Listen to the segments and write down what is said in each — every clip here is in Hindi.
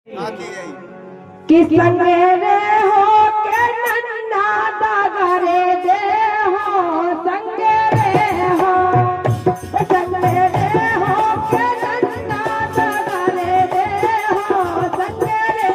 कि संगेरे हो के नन्ना दागरे दे हो संगेरे हो संगेरे हो के नन्ना दागरे दे हो संगेरे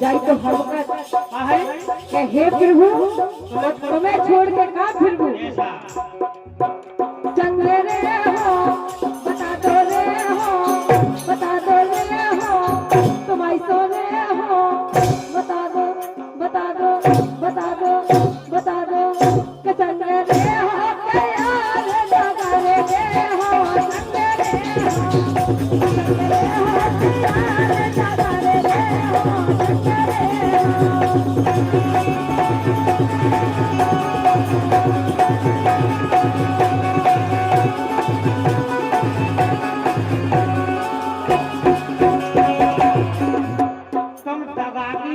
जाई तो के हे प्रभु तुम्हें छोड़ के का फिरबू चंगेरे हो बता दो रे हो तुम ऐसो रे हो बता दो के चंगेरे हो के यार दागरे दे हो चंगेरे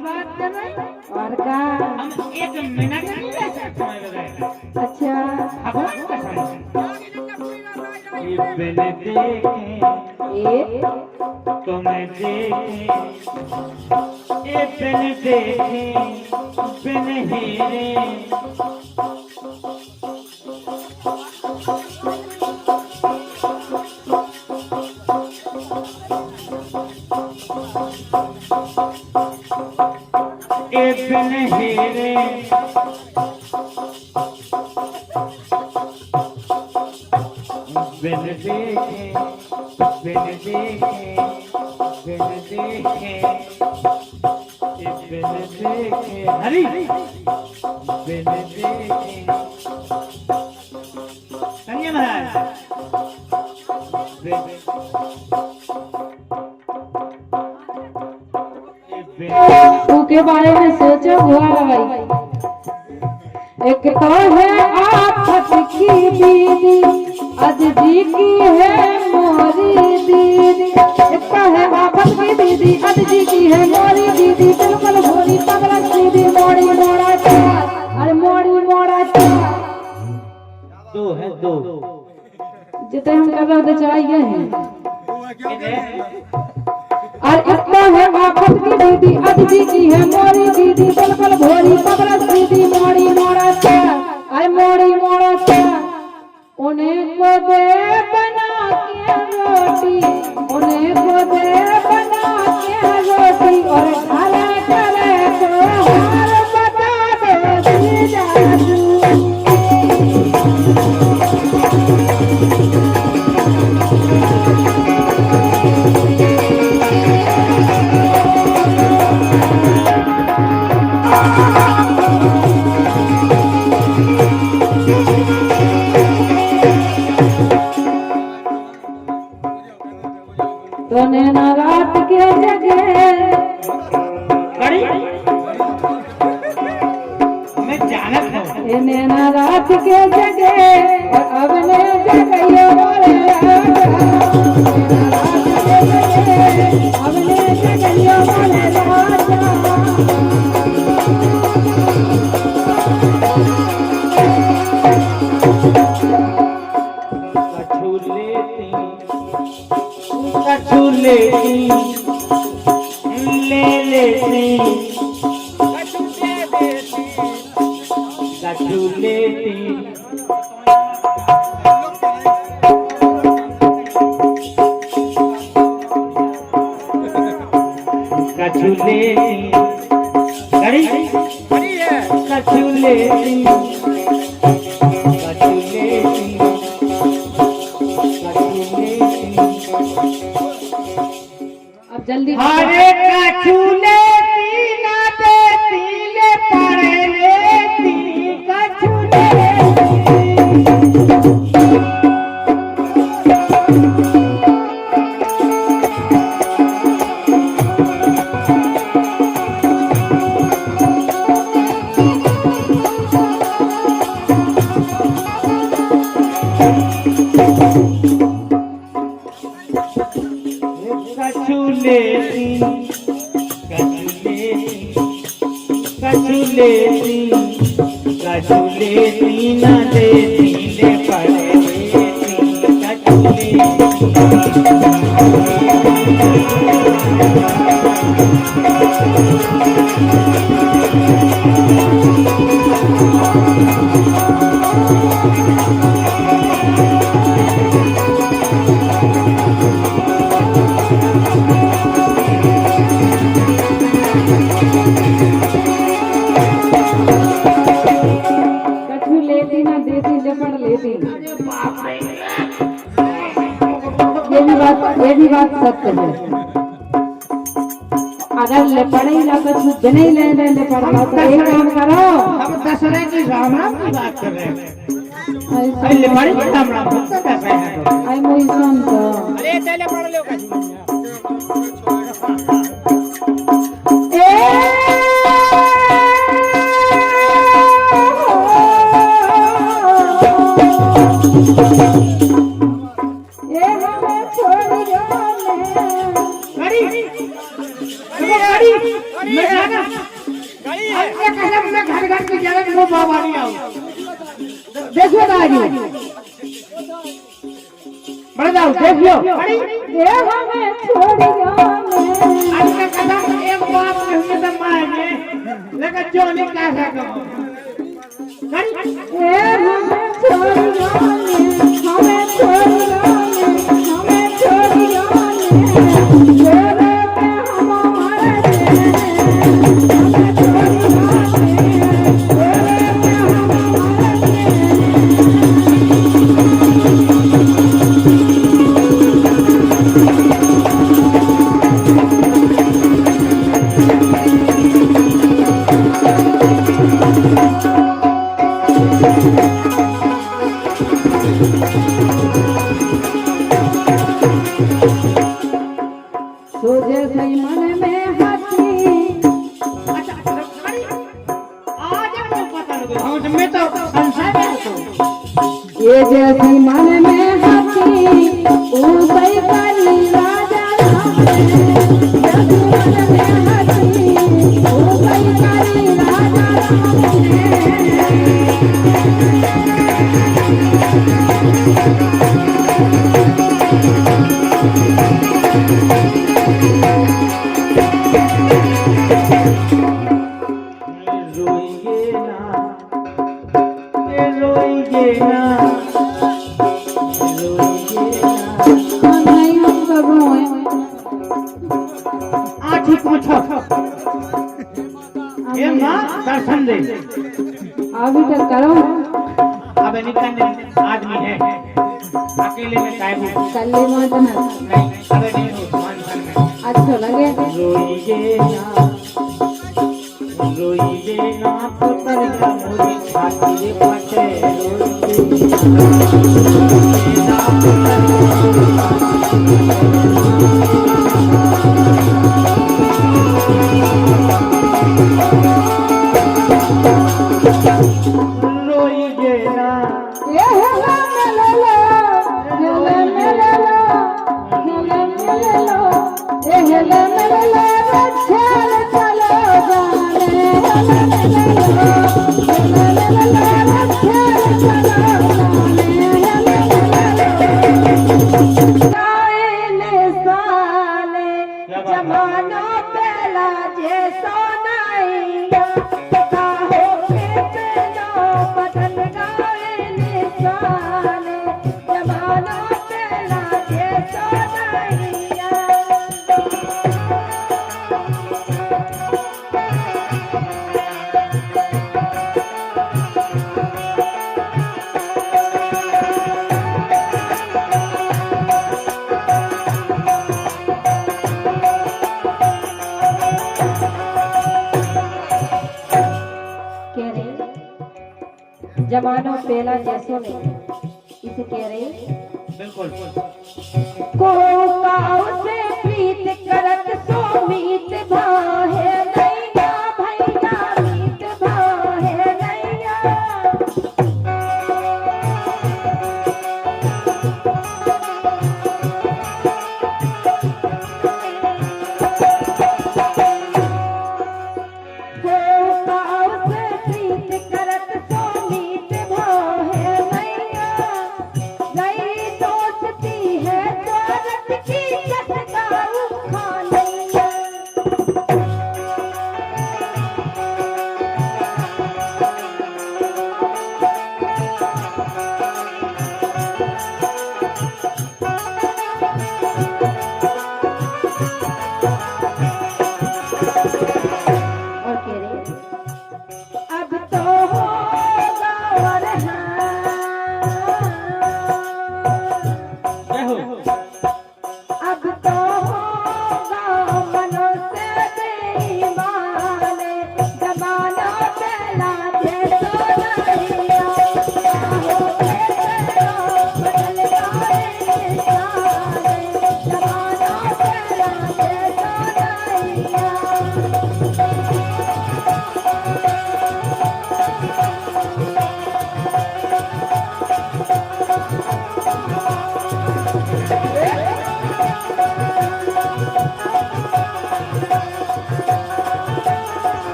और का हम 1 मिनट नहीं रह सकते। अच्छा भगवान कसम ये बिन देखे ये तुम्हें देखे ये बिन देखे बिन हेरे बिन हेरे बिन देखे बिन देखे बिन देखे बिन देखे हरि बिन देखे संजय महाराज के बारे में सोचो हुआ भाई एक तो है आफत की दीदी अज जी की है मोरी दीदी एक तो है आफत की दीदी अज जी की है मोरी दीदी बिल्कुल भोली पगला सीधी मोड़ी मोड़ा चार अरे मोड़ी मोड़ा चार दो है दो जितने हम कर रहे थे चाहिए हैं और इतना है आफत की दीदी अजी की है मोरी दीदी बिल्कुल भोरी पगला दीदी मोड़ी मोड़ा चार अरे मोड़ी मोड़ा चार उन्हें को दे बना के रोटी उन्हें को दे बना के रोटी और घरे घरे को हार बता दे जादू कछु लेती ले लेती कछु लेती कछु लेती कड़ी कछु लेती कछु लेती कछु लेती अब जल्दी हरे कछु लेती ना देती ले पड़े लेती कछु लेती कछु लेती कछु लेती कछु लेती ना देती ले पड़े लेती कछु कछु लेती ना देती लेपड़ लेती। ये भी बात सत्य है। अगर लेपड़े ही ना कछु नहीं ले लेपड़ लो तो एक काम करो, हम दशहरे की राम राम की बात कर रहे हैं। ऐसा अरे बड़ी राम राम भक्त कैसे हैं तो आई मोई सुन तो अरे चले पढ़ लो ये हमें छोड़ जाने गाड़ी गाड़ी मैं जाना गाड़ी है मैं कहला मैं घर घर के जाने को बाबा नहीं आऊं देखो दादी बढ़ जाओ देख लो ये हमें छोड़ जाने आज का कदम एक बात कहने तो मारेंगे लेकिन जो नहीं कह सको ये हमें छोड़ जाने हमें छोड़ जाने हमें छोड़ जाने तेरे पे हम हमारे हमें छोड़ जाने तेरे पे हम सोचे सही मन में हाथी अच्छा गाड़ी आज मैं पता लगे हां मैं तो संसार में तो ये जैसी मन में हाथी ऊसई काली राजा राम जैसी मन में हाथी ऊसई काली राजा रोइए ना रोइए ना रोइए ना नहीं हम सब रोए आठी पूछो ये मां दर्शन दे अभी तक करो अब निकलने आदमी है अकेले में काय में कल्ले मत ना नहीं अबे नहीं हो मान घर में अच्छा लगे रोइए ना पुत्र का मोरी छाती रे पटे रोइए ना रोइए ना ये हेला मेले लो ये हेला मेले चल चलो जाने हेला मेले लो चल चलो जाने हेला मेले लो जमाना पहला जैसा नहीं काहो के पेलो बदल गए निशान जमाना पहला जैसा नहीं जमानो पहला जैसो नहीं इसे कह रहे बिल्कुल को से प्रीत करत सो मीत भाहे नैया भैया मीत भाहे नैया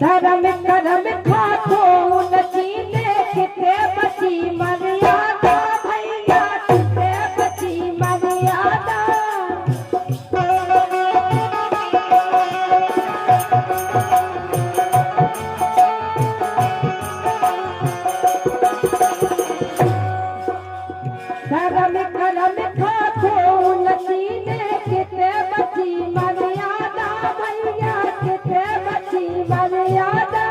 धर्म करम खातो नची देखते बची मर्यादा भैया किते बची मर्यादा धर्म करम खातो नची देखते बची मर्यादा भैया किते बची मर्यादा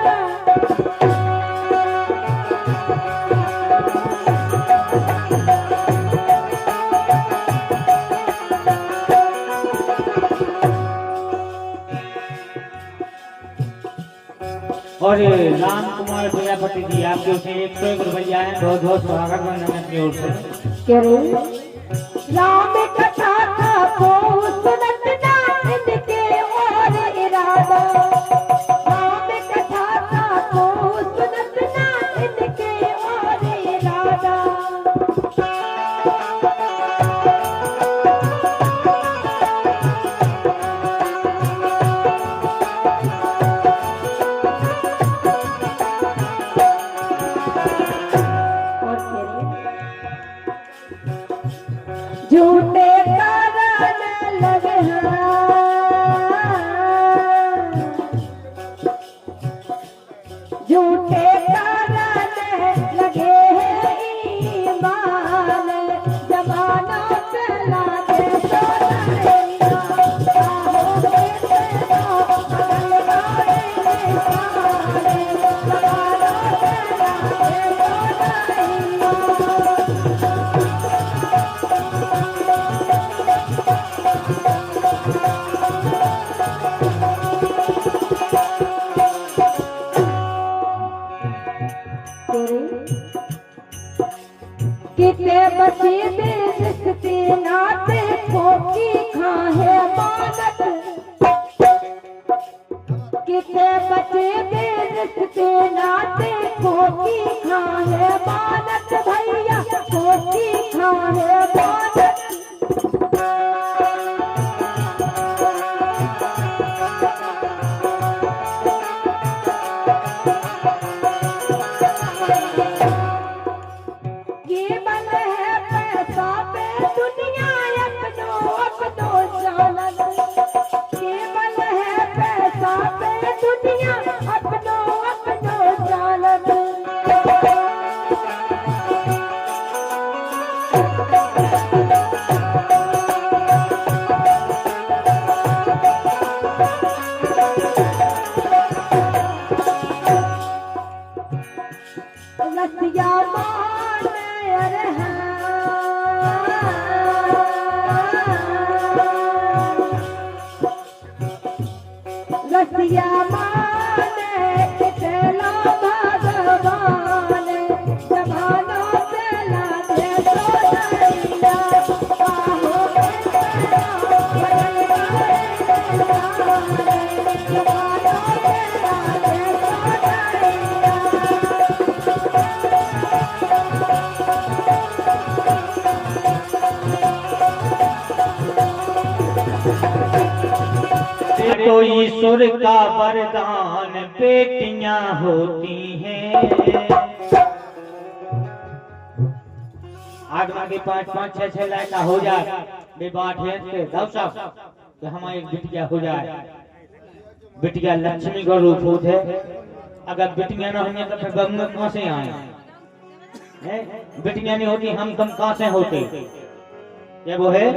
और राम कुमार प्रजापति जी आपके उसे 101 रुपया है बहुत बहुत स्वागत है अपनी ओर से कह रहे राम कथा था को सुनत ना इनके और इरादा राम कथा था को सुनत ना इनके और इरादा झूठे कारण लगे झूठे कारण लगे ईमान जमाना पहला जैसा किते बची दे रिश्ते नाते खोकी खाहे मानत किते बचे दे रिश्ते नाते खोकी खाहे मानत भैया खोकी खाहे मानत लसिया माने अरे लसिया माने चला भगवान जमानो चला दे तो नैया आहो तो ईश्वर का वरदान बेटियां होती हैं। आग आगे 5-5 6-6 लड़का हो जाए विवाह के तो हमारी बिटिया हो जाए। बिटिया लक्ष्मी का रूप होते है। अगर बिटिया ना होंगे तो फिर बहू कहां से आए? बिटिया नहीं होती हम तुम कहां से होते? ये वो है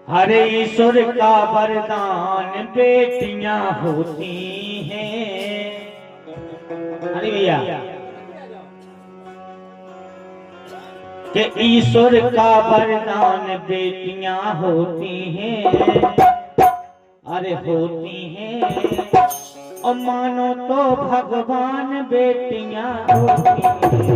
हरे ईश्वर का वरदान बेटियां होती हैं। अरे भैया कि ईश्वर का वरदान बेटियां होती हैं। अरे होती हैं और मानो तो भगवान बेटियां होती हैं।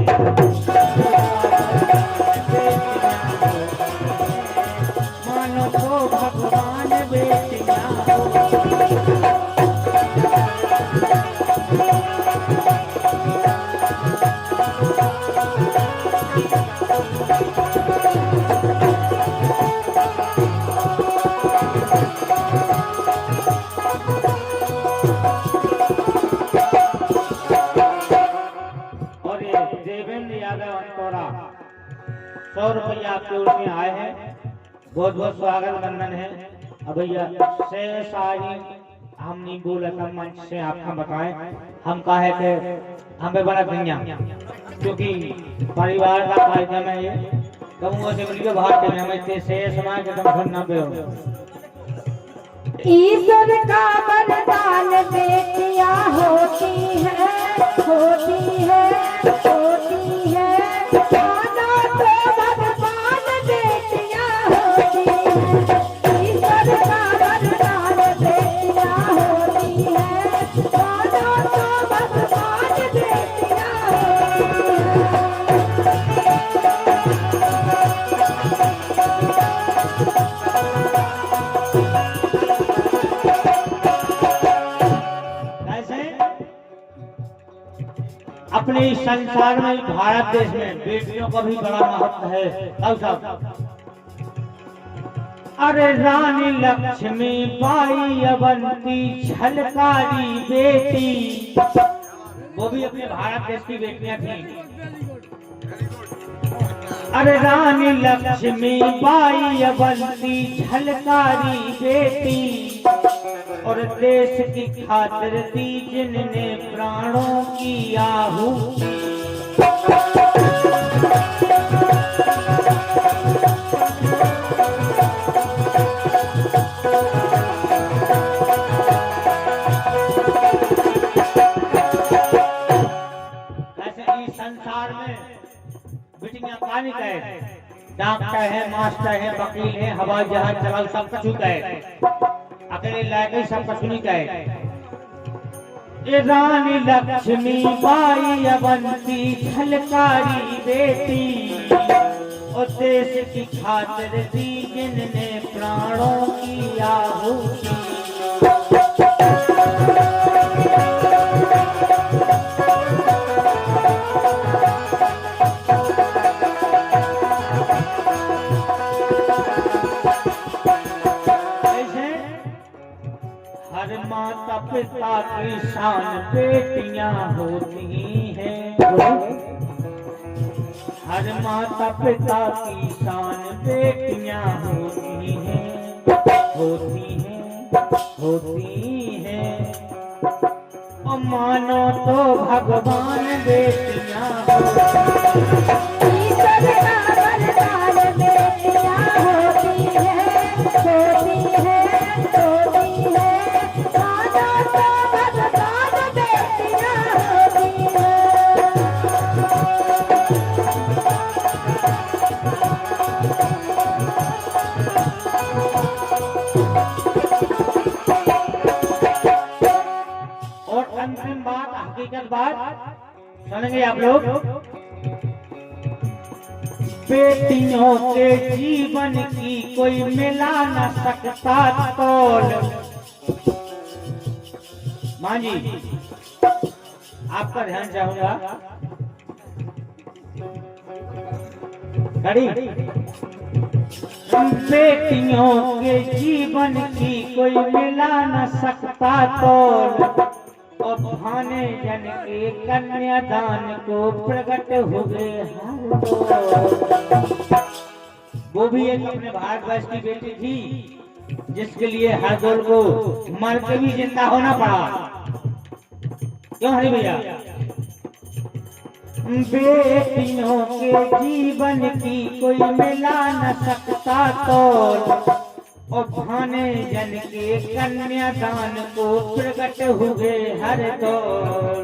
मानो तो भगवान बेटियां और ये देवेंद्र यादव अंतोरा 100 रुपया आपके ओर में आए हैं। बहुत बहुत स्वागत वंदन है। अब भैया से सारी हम नहीं बोला था मंच से आपको बताएं हम कहे थे हमें बड़ा दुनिया क्योंकि परिवार का कार्यक्रम है। ये गमुआ से मिलकर भाग के हमें से समाज के तुम भरना पे हो। ईश्वर का वरदान बेटियां होती है होती है होती है मानो तो भगवान बेटियां होती है। ईश्वर का वरदान बेटियां होती है मानो तो भगवान बेटियां होती अपने इस संसार में भारत देश में बेटियों का भी बड़ा महत्व है। अरे रानी लक्ष्मी बाई अवंती झलकारी बेटी वो भी अपने भारत देश की बेटियां थी। अरे रानी लक्ष्मी बाई अवंती झलकारी बेटी और देश की खातिर दी जिनने प्राणों की आहुति। ऐसे इस संसार में बिटियां पानी का है, डॉक्टर है, मास्टर है, वकील है, हवाई जहाज चलाओ सब कुछ है। अकेले लायक सब कुछ नहीं कहे। रानी लक्ष्मी बाई अवंती झलकारी बेटी और देश की खातिर दी जिनने प्राणों की आहुति। हर माता पिता की शान बेटियां होती हैं। हर माता पिता की शान बेटियां होती हैं होती हैं होती हैं और मानो तो भगवान बेटियां होती हैं। हकीकत बात सुनेंगे आप लोग। बेटियों के जीवन की कोई मिला न सकता तोल। मां जी आपका ध्यान चाहूंगा। खड़ी। बेटियों के जीवन की कोई मिला न सकता तोल, और भाने जन के कन्यादान को प्रकट हुए हर दौर। वो भी एक अपने भारतवर्ष की बेटी थी जिसके लिए हर दौर को मर के भी जिंदा होना पड़ा। क्यों हरी भैया? बेटियों के जीवन की कोई मिला न सकता तोल, और भाने जन के कन्यादान को प्रकट हुए हर दौर।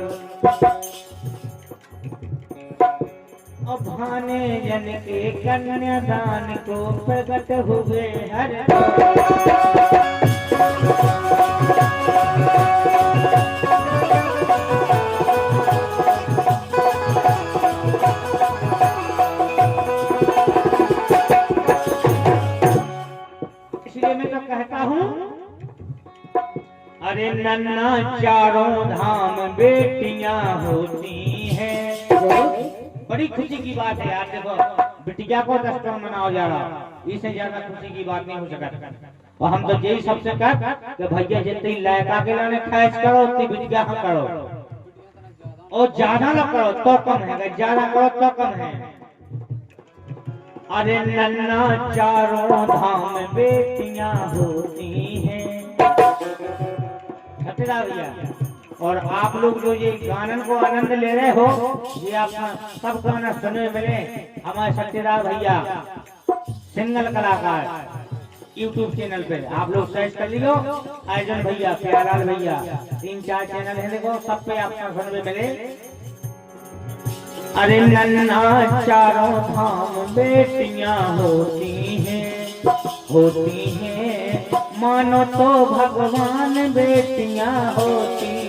और भाने जन के कन्यादान को प्रकट हुए हर दौर। मैं तो कहता हूँ, अरे नन्ना चारों धाम बेटियां होती हैं। बड़ी खुशी की बात है यार। देखो बिटिया को 10 करोड़ मनाओ जा रहा, इससे ज्यादा खुशी की बात नहीं हो सकता। और हम तो यही सबसे कह कि भैया जितनी लड़का के लाने खर्च करो उतनी बिटिया हम करो, और ज्यादा न करो तो कम है, ज्यादा करो तो कम है। अरे नन्ना चारों धाम बेटियां होती हैं। भैया और आप लोग जो ये गानन को आनंद ले रहे हो, ये आप सब गाना सुनने मिले हमारे सत्यराज भैया सिंगल कलाकार YouTube चैनल पे। आप लोग सर्च कर लियो, आयोजन भैया, प्यारालाल भैया, 3-4 चैनल है देखो, सब पे आपको सुनने मिले। अरे नन्ना चारों धाम बेटियां होती हैं, मानो तो भगवान बेटियां होती